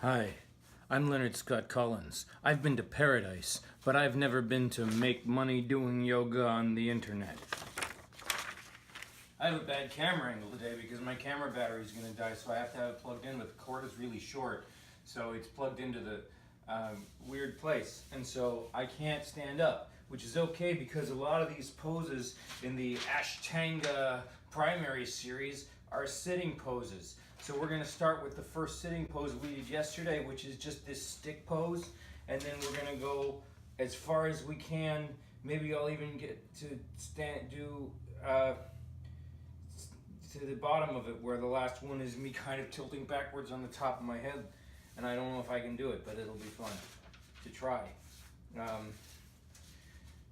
Hi, I'm Leonard Scott Collins. I've been to paradise, but I've never been to make money doing yoga on the internet. I have a bad camera angle today because my camera battery is going to die, so I have to have it plugged in, but the cord is really short, so it's plugged into the weird place, and so I can't stand up, which is okay because a lot of these poses in the Ashtanga primary series are sitting poses. So we're going to start with the first sitting pose we did yesterday, which is just this stick pose, and then we're going to go as far as we can. Maybe I'll even get to do to the bottom of it, where the last one is me kind of tilting backwards on the top of my head, and I don't know if I can do it, but it'll be fun to try.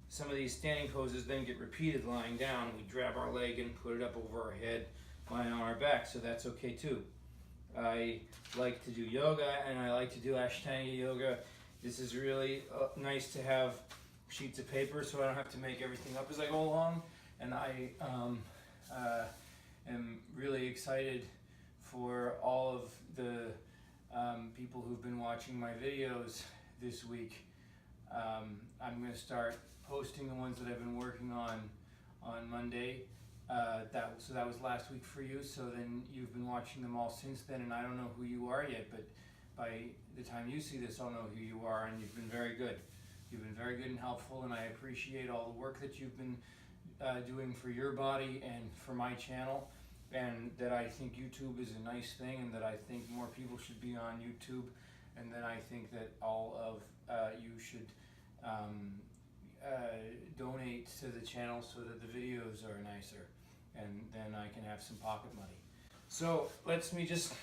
Some of these standing poses then get repeated lying down. We grab our leg and put it up over our head, lying on our back, so that's okay too. I like to do yoga, and I like to do Ashtanga yoga. This is really nice to have sheets of paper so I don't have to make everything up as I go along, and I am really excited for all of the people who've been watching my videos this week. I'm going to start posting the ones that I've been working on Monday. So that was last week for you, so then you've been watching them all since then, and I don't know who you are yet, but by the time you see this, I'll know who you are, and you've been very good. You've been very good and helpful, and I appreciate all the work that you've been doing for your body and for my channel, and that I think YouTube is a nice thing, and that I think more people should be on YouTube, and that I think that all of you should donate to the channel so that the videos are nicer, and then I can have some pocket money. So let's me just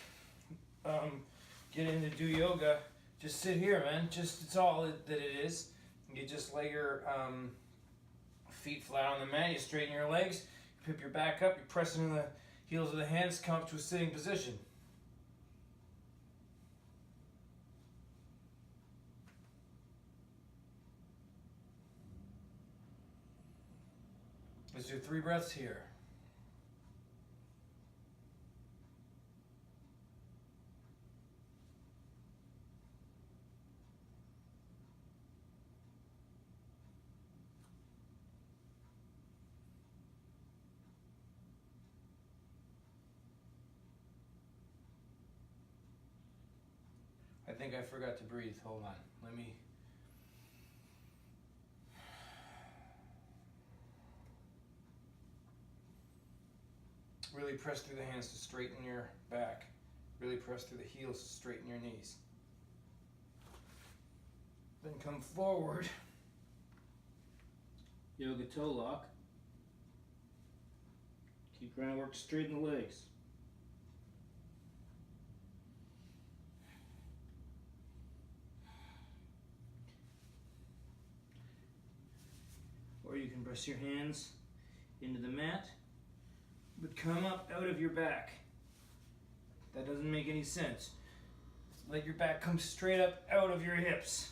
get into do yoga. Just sit here, man. It's all that it is. You just lay your feet flat on the mat. You straighten your legs. You pip your back up. You press into the heels of the hands. Come up to a sitting position. Let's do 3 breaths here. I think I forgot to breathe. Hold on. Let me... Really press through the hands to straighten your back. Really press through the heels to straighten your knees. Then come forward. Yoga toe lock. Keep groundwork to straighten the legs. Or you can press your hands into the mat, but come up out of your back. That doesn't make any sense. Let your back come straight up out of your hips.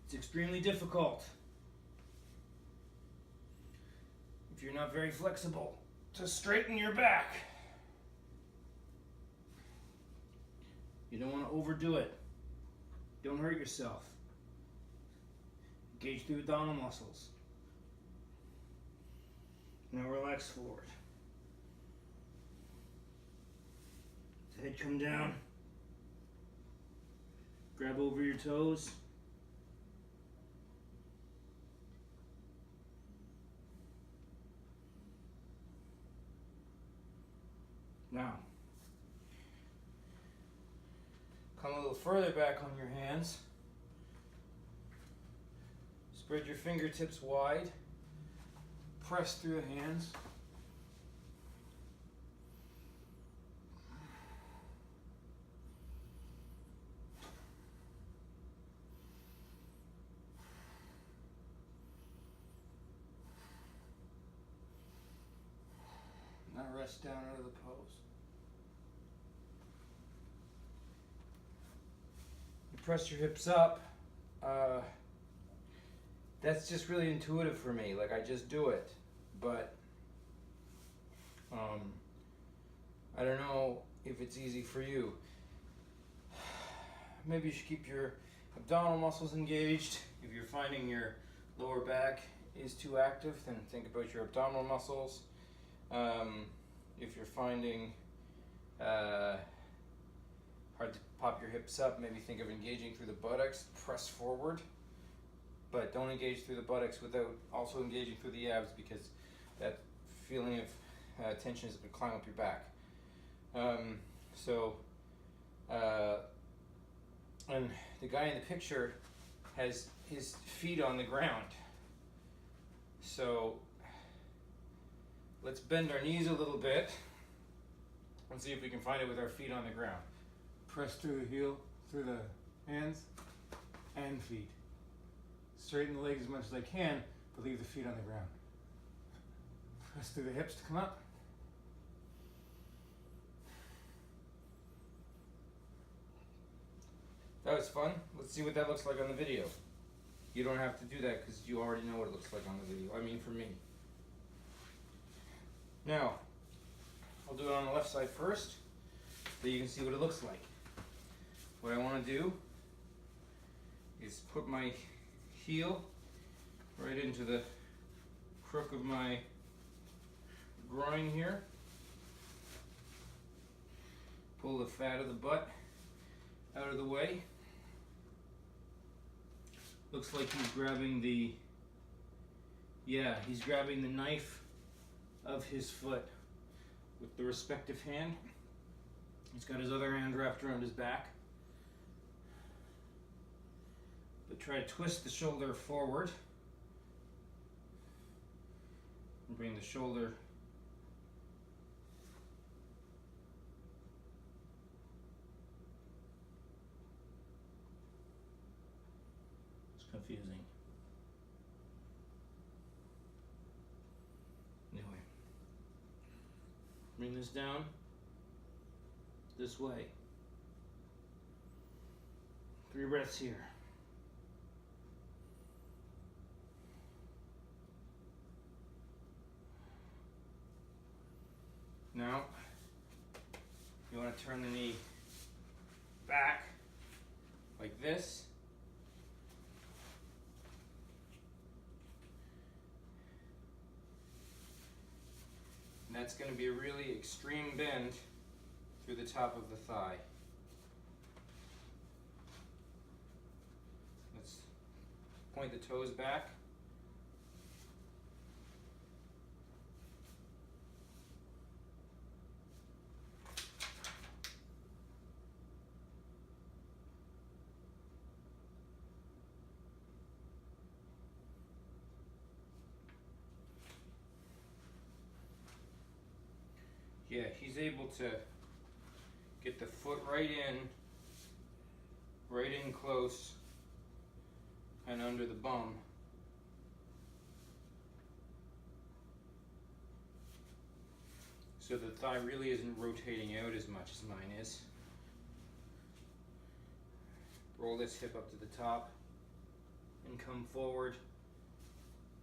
It's extremely difficult if you're not very flexible to straighten your back. You don't want to overdo it. Don't hurt yourself. Engage through abdominal muscles. Now relax forward. The head come down. Grab over your toes. Now, come a little further back on your hands. Spread your fingertips wide. Press through the hands. Now rest down out of the pose. You press your hips up. That's just really intuitive for me. Like, I just do it. But I don't know if it's easy for you. Maybe you should keep your abdominal muscles engaged. If you're finding your lower back is too active, then think about your abdominal muscles. If you're finding hard to pop your hips up, maybe think of engaging through the buttocks, press forward, but don't engage through the buttocks without also engaging through the abs, because that feeling of tension is going to climb up your back. And the guy in the picture has his feet on the ground. So let's bend our knees a little bit and see if we can find it with our feet on the ground. Press through the heel, through the hands and feet. Straighten the legs as much as I can, but leave the feet on the ground. Press through the hips to come up. That was fun. Let's see what that looks like on the video. You don't have to do that because you already know what it looks like on the video. I mean, for me. Now, I'll do it on the left side first, so you can see what it looks like. What I want to do is put my heel right into the crook of my groin here. Pull the fat of the butt out of the way. Looks like he's grabbing the, he's grabbing the knife of his foot with the respective hand. He's got his other hand wrapped around his back. But try to twist the shoulder forward and bring the shoulder confusing. Anyway, bring this down this way. 3 breaths here. Now, you want to turn the knee back like this. That's going to be a really extreme bend through the top of the thigh. Let's point the toes back. Yeah, he's able to get the foot right in close and under the bum. So the thigh really isn't rotating out as much as mine is. Roll this hip up to the top and come forward.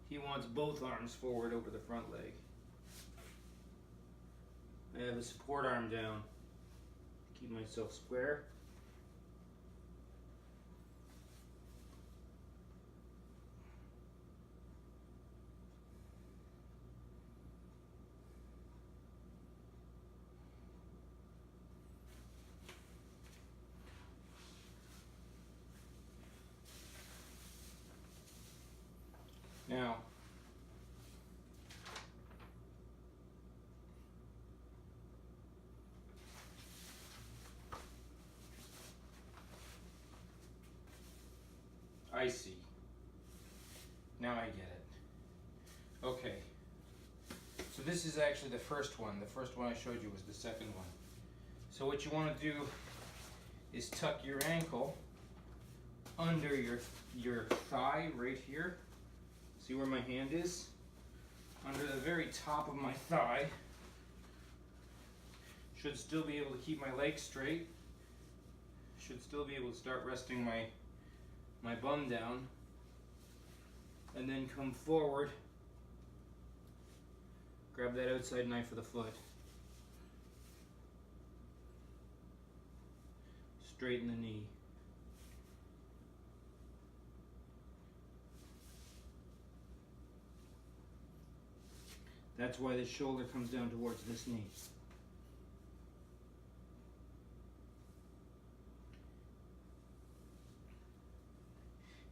He wants both arms forward over the front leg. I have a support arm down. Keep myself square. Now, I see. Now I get it. Okay. So this is actually the first one. The first one I showed you was the second one. So what you want to do is tuck your ankle under your thigh right here. See where my hand is? Under the very top of my thigh. Should still be able to keep my legs straight. Should still be able to start resting my bum down. And then come forward. Grab that outside knife of the foot. straighten the knee. That's why the shoulder comes down towards this knee.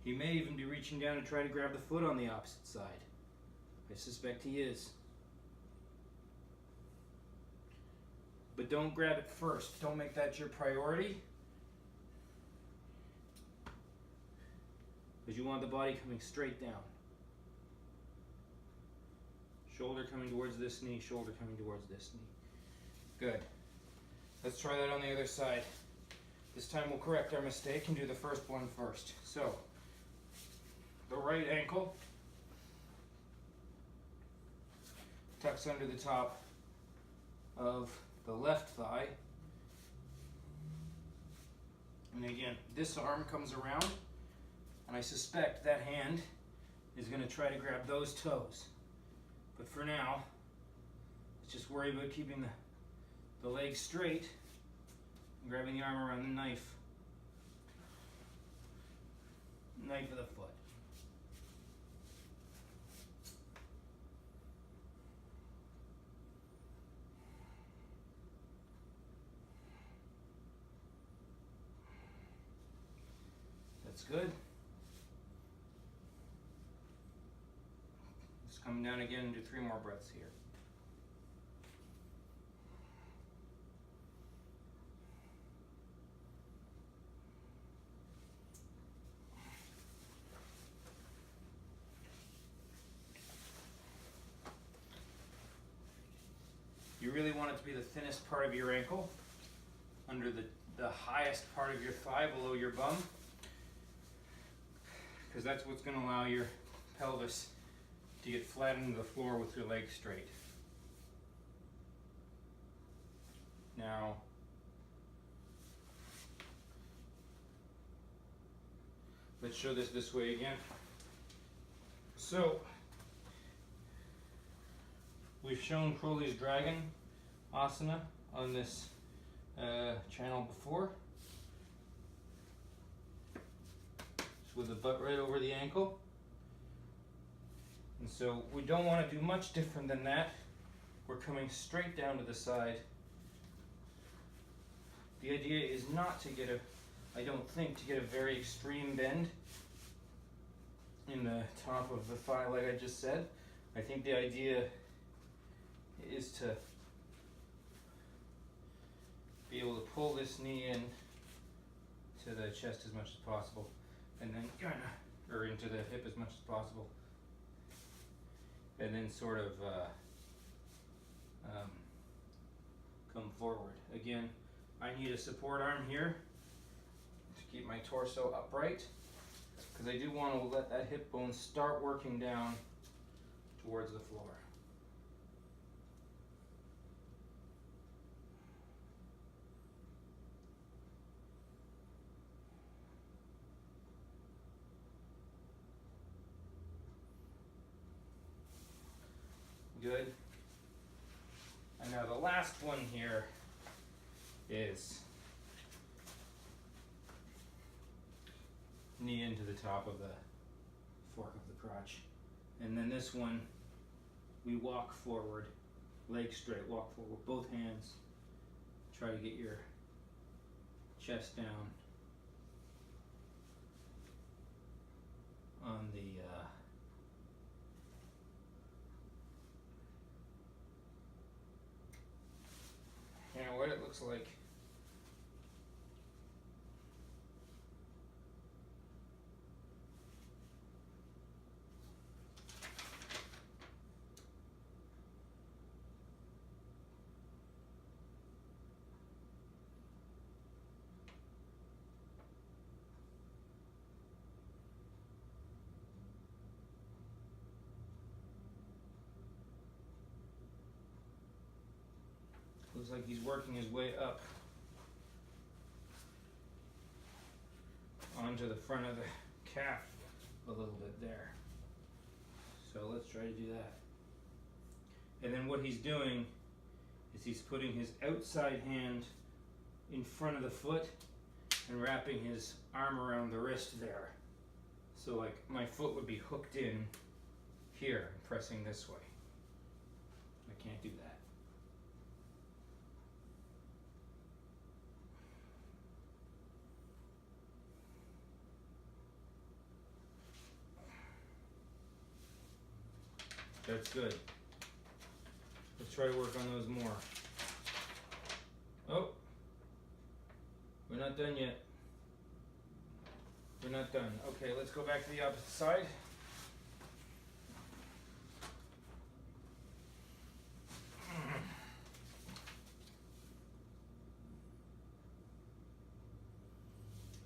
He may even be reaching down to try to grab the foot on the opposite side. I suspect he is. But don't grab it first. Don't make that your priority. Because you want the body coming straight down. Shoulder coming towards this knee, shoulder coming towards this knee. Good. Let's try that on the other side. This time we'll correct our mistake and do the first one first. So, the right ankle tucks under the top of the left thigh. And again, this arm comes around, and I suspect that hand is going to try to grab those toes. But for now, let's just worry about keeping the leg straight and grabbing the arm around the knife of the foot. That's good. Just come down again and do 3 more breaths here. You really want it to be the thinnest part of your ankle, under the highest part of your thigh below your bum, because that's what's going to allow your pelvis to get flat into the floor with your legs straight. Now, let's show this way again. So, we've shown Crowley's Dragon Asana on this channel before. Just with the butt right over the ankle. And so we don't want to do much different than that. We're coming straight down to the side. The idea is not to get I don't think, to get a very extreme bend in the top of the thigh like I just said. I think the idea is to be able to pull this knee in to the chest as much as possible, and then or into the hip as much as possible, and then sort of come forward. Again, I need a support arm here to keep my torso upright, because I do want to let that hip bone start working down towards the floor. Good. And now the last one here is knee into the top of the fork of the crotch. And then this one, we walk forward, legs straight, walk forward with both hands. Try to get your chest down on the what it looks like. Looks like he's working his way up onto the front of the calf a little bit there. So let's try to do that. And then what he's doing is he's putting his outside hand in front of the foot and wrapping his arm around the wrist there. So like my foot would be hooked in here, pressing this way. I can't do that. That's good. Let's try to work on those more. Oh, we're not done yet. We're not done. Okay, let's go back to the opposite side.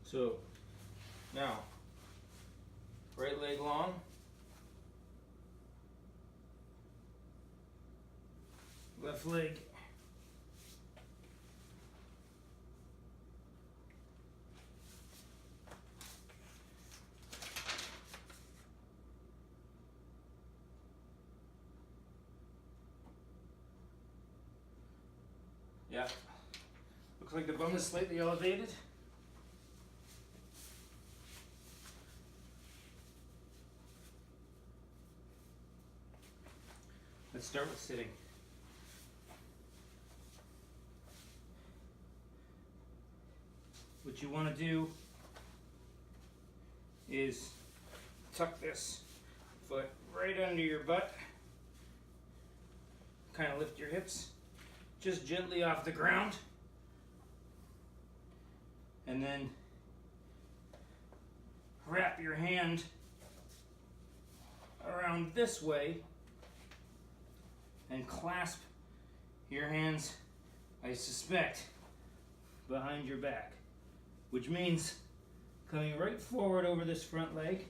So, now, right leg long. Left leg. Yeah. Looks like the bum is slightly elevated. Let's start with sitting. What you want to do is tuck this foot right under your butt. Kind of lift your hips just gently off the ground. And then wrap your hand around this way and clasp your hands, I suspect, behind your back. Which means coming right forward over this front leg.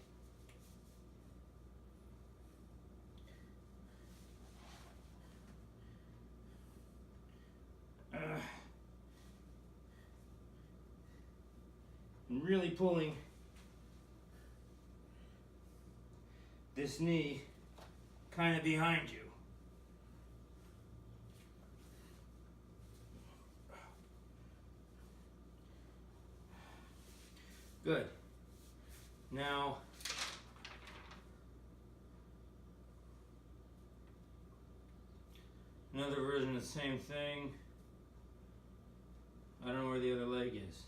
And really pulling this knee kind of behind you. Good. Now, another version of the same thing. I don't know where the other leg is.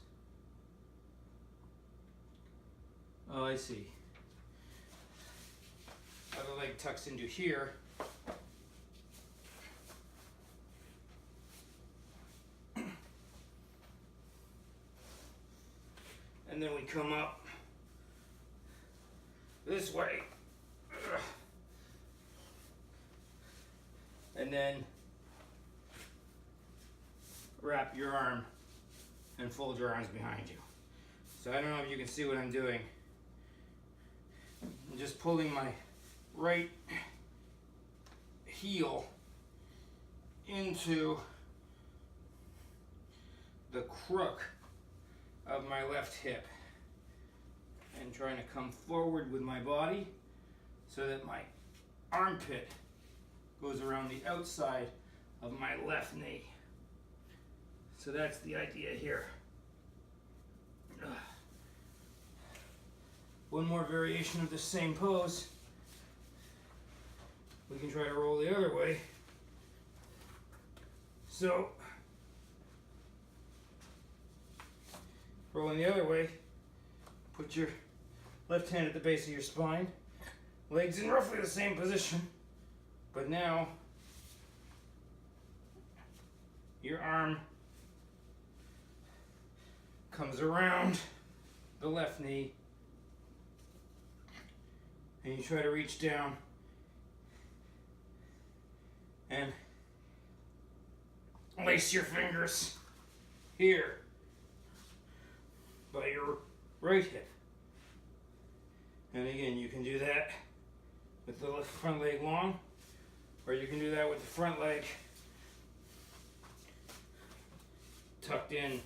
Oh, I see. Other leg tucks into here. And then we come up this way. And then wrap your arm and fold your arms behind you. So I don't know if you can see what I'm doing. I'm just pulling my right heel into the crook of my left hip and trying to come forward with my body so that my armpit goes around the outside of my left knee. So that's the idea here. One more variation of the same pose. We can try to roll the other way. So, rolling the other way, put your left hand at the base of your spine, legs in roughly the same position, but now your arm comes around the left knee and you try to reach down and lace your fingers here by your right hip. And again, you can do that with the front leg long, or you can do that with the front leg tucked in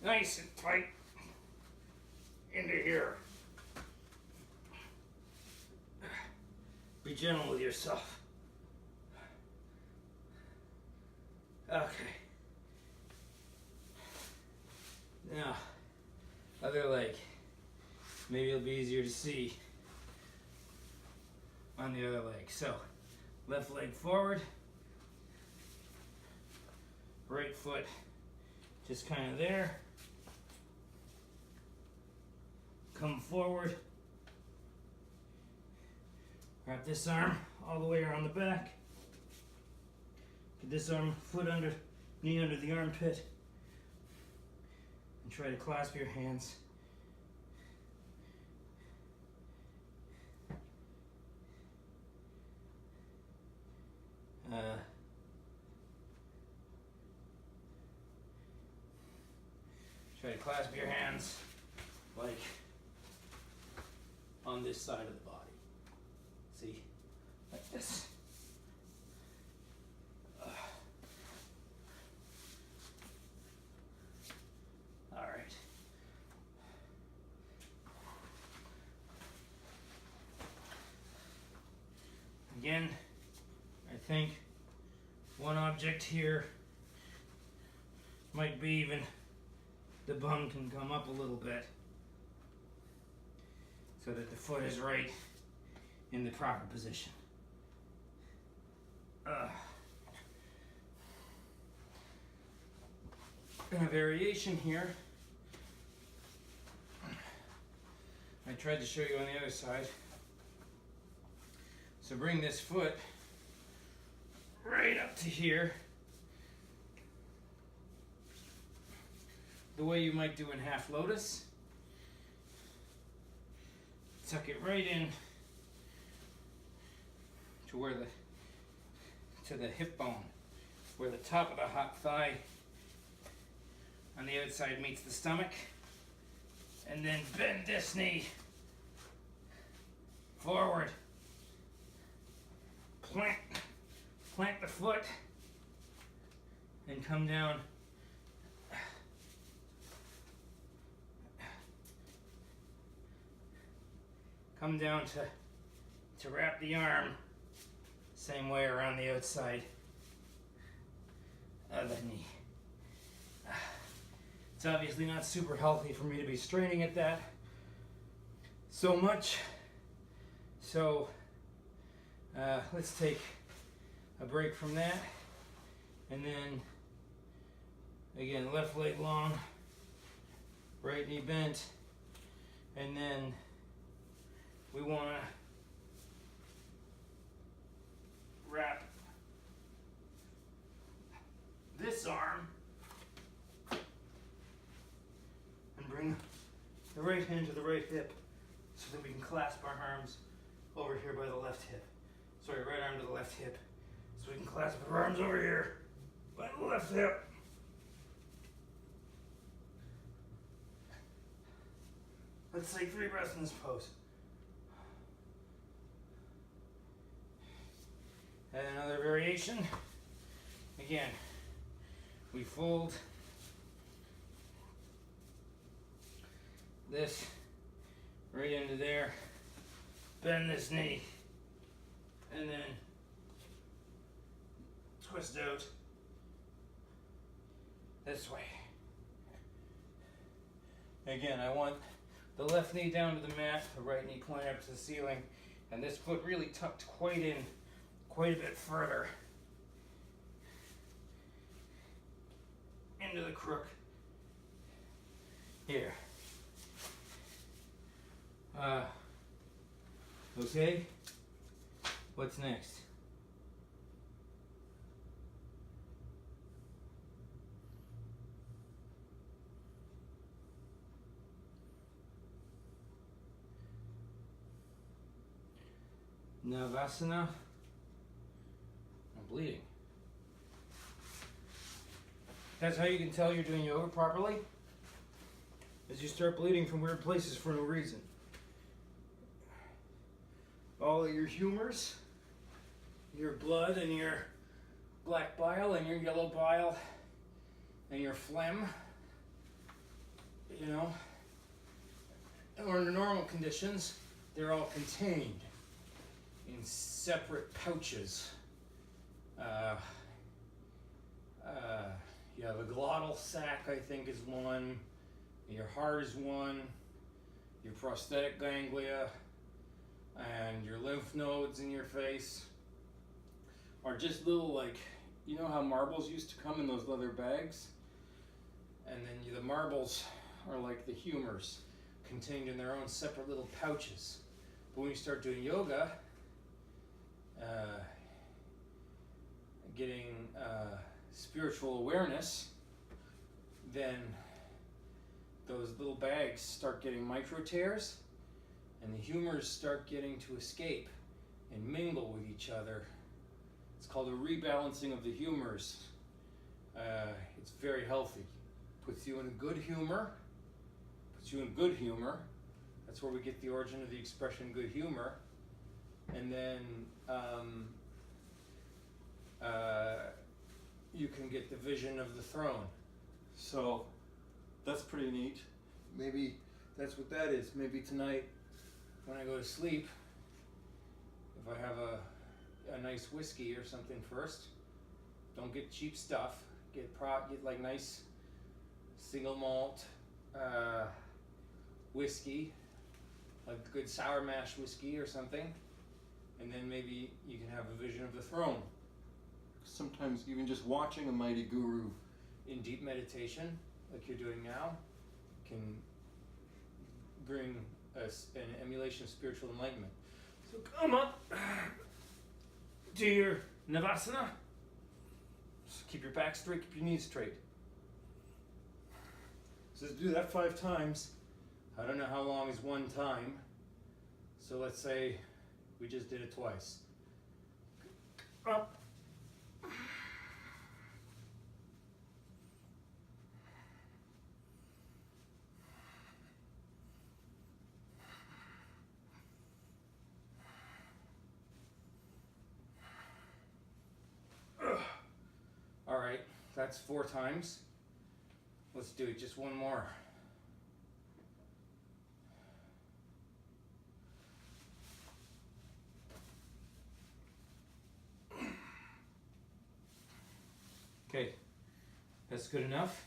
nice and tight into here. Be gentle with yourself. Okay. Now, other leg. Maybe it'll be easier to see on the other leg. So, left leg forward, right foot just kind of there. Come forward. Wrap this arm all the way around the back. Get this arm, foot under, knee under the armpit. And try to clasp your hands. Try to clasp your hands like on this side of the body. See? Like this. All right. Again, I think one object here might be even the bum can come up a little bit so that the foot is right in the proper position. In a variation here, I tried to show you on the other side. So bring this foot right up to here, the way you might do in half lotus. Tuck it right in to where to the hip bone, where the top of the hot thigh on the outside meets the stomach, and then bend this knee forward. Plant the foot and come down. Come down to wrap the arm same way around the outside of the knee. It's obviously not super healthy for me to be straining at that so much. So let's take a break from that. And then, again, left leg long, right knee bent. And then we want to wrap this arm and bring the right hand to the right hip so that we can clasp our arms over here by the left hip. Sorry, right arm to the left hip. So we can clasp our arms over here by the left hip. Let's take 3 breaths in this pose. And another variation. Again, we fold this right into there, bend this knee, and then twist out this way. Again, I want the left knee down to the mat, the right knee pointing up to the ceiling, and this foot really tucked quite in, quite a bit further into the crook here. Okay, what's next? Navasana. I'm bleeding. That's how you can tell you're doing yoga properly, is you start bleeding from weird places for no reason. All of your humors, your blood and your black bile and your yellow bile and your phlegm, you know, or under normal conditions, they're all contained in separate pouches. You have a glottal sac, I think, is one. Your heart is one, your prosthetic ganglia, and your lymph nodes in your face are just little, like, you know how marbles used to come in those leather bags? And then the marbles are like the humors contained in their own separate little pouches. But when you start doing yoga, getting spiritual awareness, then those little bags start getting micro tears, and the humors start getting to escape and mingle with each other. It's called a rebalancing of the humors. It's very healthy. Puts you in a good humor. Puts you in good humor. That's where we get the origin of the expression good humor. And then you can get the vision of the throne. So that's pretty neat. Maybe that's what that is. Maybe tonight when I go to sleep, if I have a nice whiskey or something first, don't get cheap stuff. Get like nice single malt whiskey, like good sour mash whiskey or something, and then maybe you can have a vision of the throne. Sometimes even just watching a mighty guru in deep meditation, like you're doing now, can bring an emulation of spiritual enlightenment. So come up, do your Navasana. Just keep your back straight, keep your knees straight. So do that 5 times. I don't know how long is one time. So let's say we just did it twice. Up. All right, that's 4 times. Let's do it just one more. Okay, that's good enough.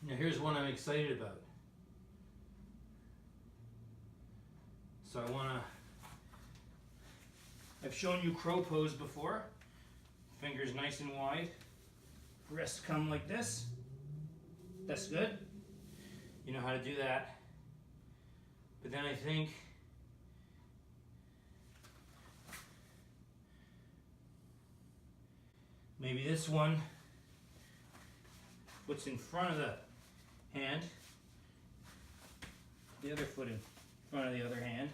Now here's one I'm excited about. So I've shown you crow pose before. Fingers nice and wide. Wrists come like this. That's good. You know how to do that. But then I think maybe this one, foot's in front of the hand, the other foot in front of the other hand,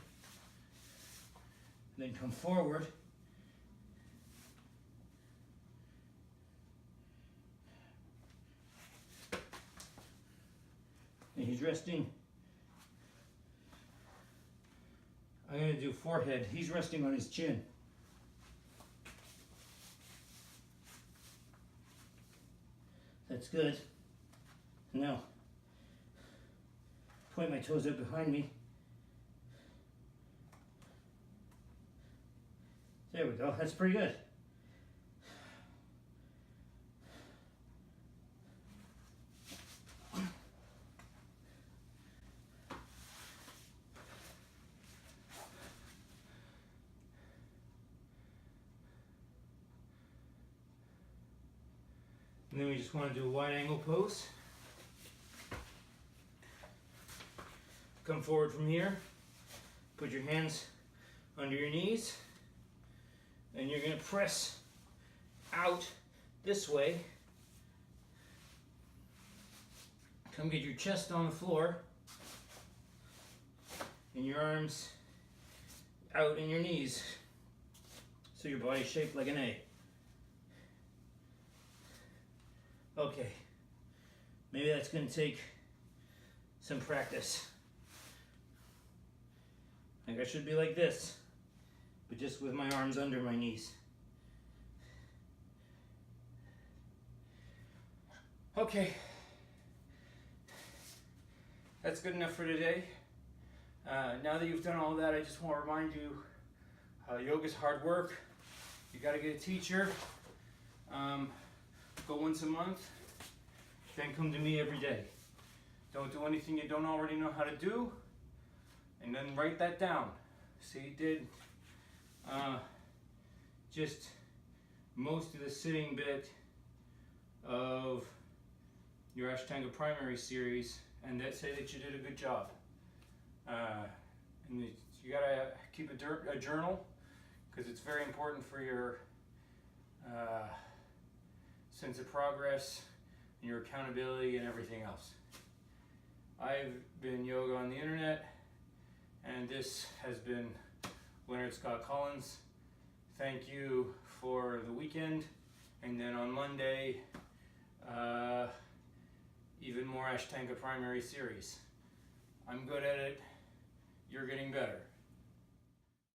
and then come forward. And he's resting. I'm going to do forehead. He's resting on his chin. That's good. Now, point my toes out behind me. There we go. That's pretty good. And then we just want to do a wide angle pose. Come forward from here. Put your hands under your knees. And you're going to press out this way. Come get your chest on the floor. And your arms out in your knees. So your body's shaped like an A. Okay, maybe that's going to take some practice. Like I should be like this, but just with my arms under my knees. Okay, that's good enough for today. Now that you've done all that, I just want to remind you, yoga's hard work. You got to get a teacher. Go once a month, then come to me every day. Don't do anything you don't already know how to do, and then write that down. See, you did just most of the sitting bit of your Ashtanga primary series, and that say that you did a good job. And you gotta keep a journal, because it's very important for your sense of progress and your accountability and everything else. I've been Yoga on the Internet, and this has been Leonard Scott Collins. Thank you for the weekend, and then on Monday, even more Ashtanga primary series. I'm good at it, you're getting better.